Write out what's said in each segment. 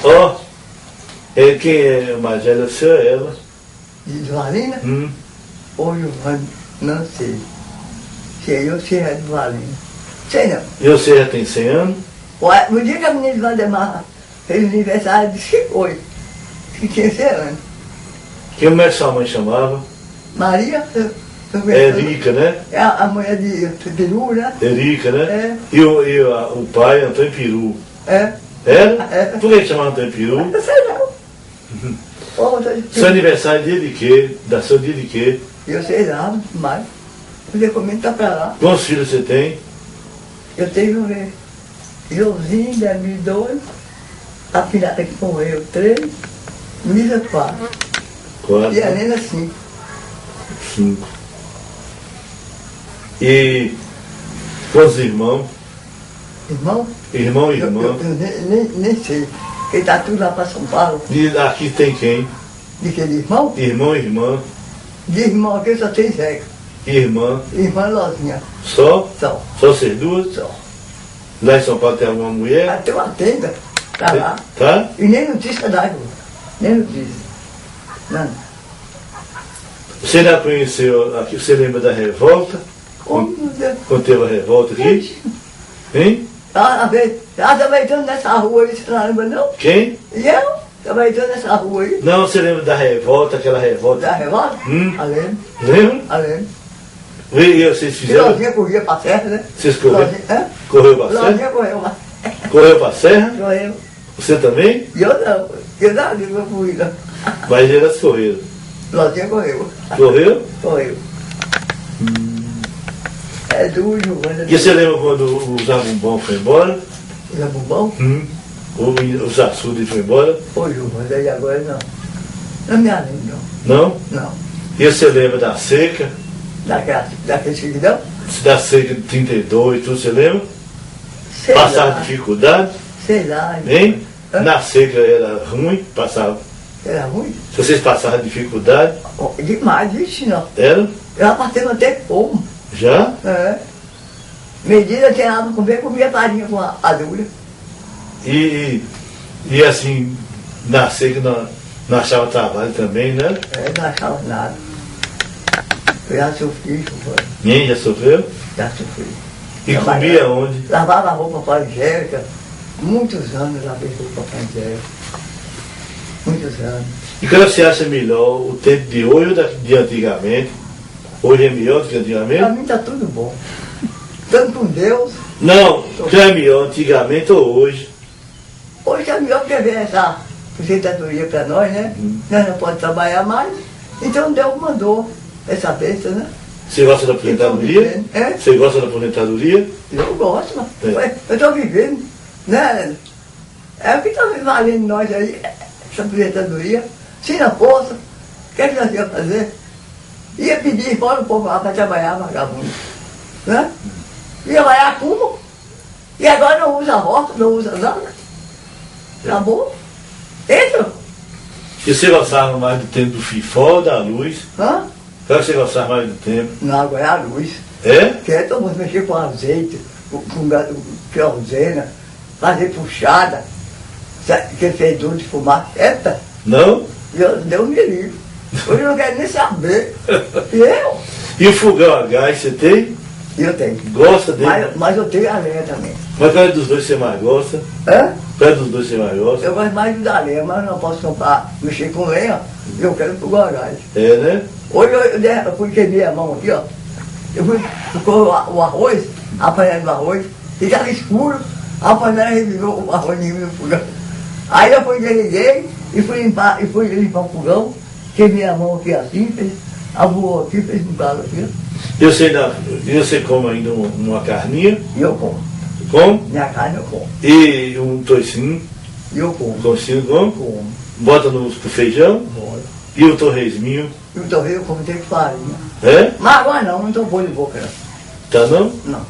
Ó, quem é mais velha, o senhor é ela? De Valina? Ou Giovanni, não sei. Sei, eu sei é de Valina. Sei não. E você já tem 100 anos? Ué, no dia que a menina de Valdemar fez aniversário, disse que foi. Que tinha 100 anos. Como é que sua mãe chamava? Maria, É Erika, né? é a mulher de Peru, né? Erika, né? É. E o pai, Antônio Peru. É. Era? É. Por que chamava Antônio Peru? Eu sei não. Seu aniversário dia de quê? Da seu dia de quê? Eu sei lá, mas o documento tá pra lá. Quantos filhos você tem? Eu tenho Joãozinho, 2002, a filhata que morreu, 3, Misa 4. 4, E a Helena 5. 5. E quantos irmãos? Irmão? Irmão e Eu irmã? nem sei. Ele tá tudo lá pra São Paulo. E aqui tem quem? De que de irmão? Irmão e irmã? De irmão aqui só tem Zeca. Irmã? Irmã Lozinha. Só? Só. Só vocês duas? Só. Lá em São Paulo tem alguma mulher? Até uma tenda. Tá lá. Tá? E nem notícia dá, irmão. Nem notícia. Não. Você já conheceu aqui? Você lembra da revolta? Como, meu Deus. Quando teve a revolta aqui? Hein? Estava entrando nessa rua aí, você não lembra não? Quem? E eu? Estava entrando nessa rua aí. Não, você lembra da revolta, aquela revolta? Da revolta? Além. Lembra? Além. E vocês E fizeram? Lozinha corria pra serra, né? Vocês correram? Hã? Correu pra serra? Lozinha correu lá. Correu pra serra? Correu. Você também? E eu não. Eu não fui, não. Mas elas correram. Lozinha correu. Correu? Correu. É duro, Giovana. E você lembra quando o Zabumbão foi embora? Já bobão? O Zassudo foi embora? Ô, Giovana, e agora não. Não me lembro, não. Não? Não. E você lembra da seca? Daquele seguidão? Da seca de 32, tudo, você lembra? Sei Passava lá. dificuldade? Sei lá. Hein? Hã? Na seca era ruim? Passava. Era ruim? Se vocês passavam dificuldade, Demais, vixe, não. era? Eu passei até como. Já? É. Medida tinha nada pra comer, comia farinha com a dura. E assim, na seca não achava trabalho também, né? Não achava nada. Eu já sofri, Giovana. Ninguém já sofreu? Já sofri. E Trabalhava. comia onde? Lavava a roupa para a Angélica. Muitos anos lavei roupa para a Angélica. Muitos anos. E quando você acha melhor o tempo de hoje ou de antigamente? Hoje é melhor do que Para antigamente? mim está tudo bom. Tanto com Deus. Não, já é melhor antigamente ou hoje? Hoje é melhor porque vem essa aposentadoria para nós, né? Nós não podemos trabalhar mais. Então Deus mandou essa bênção, né? Você gosta da aposentadoria? É? Você gosta da aposentadoria? Eu gosto, mas É. eu estou vivendo, né? É o que está valendo nós aí, essa aposentadoria. Se não fosse, o que é que nós íamos fazer? Ia pedir fora o povo lá para trabalhar, vagabundo. Né? Ia trabalhar como? E agora não usa roça, não usa nada. Acabou. Entra. E você gostava mais do tempo do FIFO ou da luz? Hã? Qual que você gostava mais do tempo? Não, agora é a luz. É? Quer vamos mexer com azeite, com querosena, fazer puxada, que fedor de fumaça. Eita, Não? Deus me livre. Hoje eu não quero nem saber. Eu? E o fogão a gás você tem? Eu tenho. Gosta dele? Mas eu tenho a lenha também. Mas qual é dos dois você mais gosta? Hã? Qual é dos dois você mais gosta? Eu gosto mais da lenha, mas não posso comprar, mexer com lenha. Eu quero pro garagem. É, né? Hoje eu fui queimei a mão aqui, ó. Eu fui o arroz, apanhando o arroz, e estava escuro, a panela reviveu o arroz em mim no fogão. Aí eu fui desliguei e fui limpar o fogão, queimei a mão aqui assim, avoou aqui, fez um galo aqui, ó. E você come ainda uma carninha? E eu como. Come? Minha carne eu como. E um toicinho? E eu como. Um toicinho come? Como. Bota no feijão? Bora. E o torresminho? E o torreio eu como tem que farinha. É? Mas agora não estou bom de boca, não. Tá não? Não.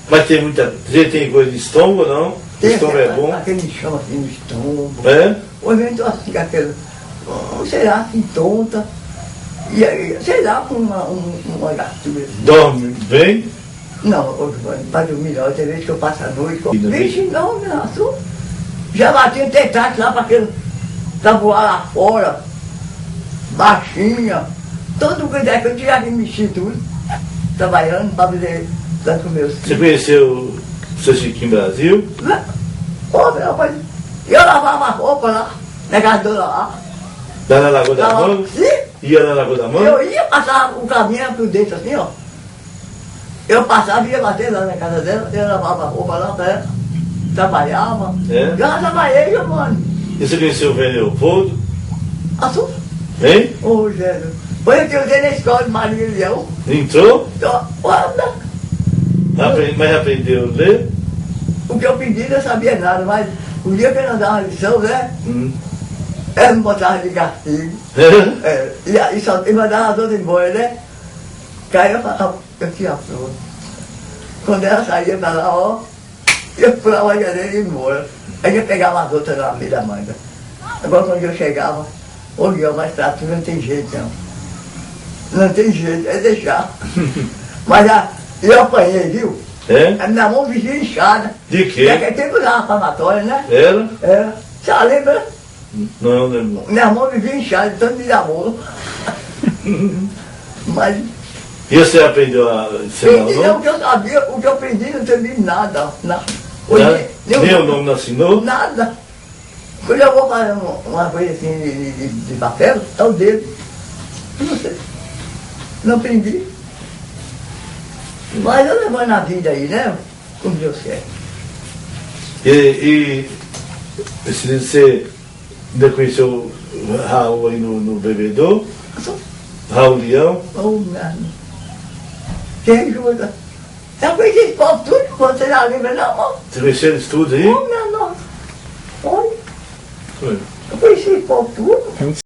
Mas tem muita. Você tem coisa de estômago ou não? O estômago é bom? Aquele chama assim no estômago. É? Hoje eu estou assim, com aquele, sei lá, assim, tonta. E aí, sei lá, com uma gastura. Dorme bem? Não, para dormir não, tem vezes que eu passo a noite. E não Vixe, não, não, Já batia teclado lá para aquele tabuar lá fora, baixinha, todo cuidado que eu tinha que mexer tudo, trabalhando para fazer tanto meus Você conheceu o seu Chiquinho Brasil? Pô, meu pai, eu lavava roupa lá, na casa do lá. Lá na Lagoa da Lavava, Mão? sim, Ia na Lagoa da Mão? eu ia passar o caminho por dentro assim, ó. Eu passava e ia bater lá na casa dela, eu lavava roupa lá pra ela, trabalhava. É? Já trabalhei, meu mano. E você conheceu o velho Leopoldo? Assunto? Hein? Ô, Jesus. Foi eu que usei na escola de Maria Leão. Entrou? Anda. Mas aprendeu a ler? O que eu pedi eu não sabia nada, mas o dia que eu não dava lição, né? Hum. Ela me botava de castigo. É? É, e aí só e mandava as outras embora, né? Aí eu falava, eu tinha flor. Quando ela saía pra lá, ó, eu pulava a janela e ia embora. Aí eu pegava as outras lá no meio da manga. Agora quando eu chegava, ô Guilherme, mas pra tu não tem jeito não. Não tem jeito, é deixar. Mas eu apanhei, viu? É? A minha mão vivia inchada. De quê? Naquele tempo usava palmatória, né? Era? Era. Já lembra? Não, lembro. Minha mão vivia inchada, de tanto de amor. Mas E você aprendeu a ensinar o aprendi não, o nome? que eu sabia, o que eu aprendi não teve nada. Nada. Nem o nome não assinou? Nada. Quando eu vou fazer uma coisa assim de papel, é o dedo. Não sei. Não aprendi. Mas eu levando a vida aí, né? Como Deus quer. E você ainda conheceu o Raul aí no bebedouro? Raul Leão? Oh, nada. Quem ajuda? Eu conheci esse povo tudo, você já lembra, não? Ó. Você conheceu eles tudo aí? Oh, minha nossa. Olha, Foi. eu conheci esse povo tudo.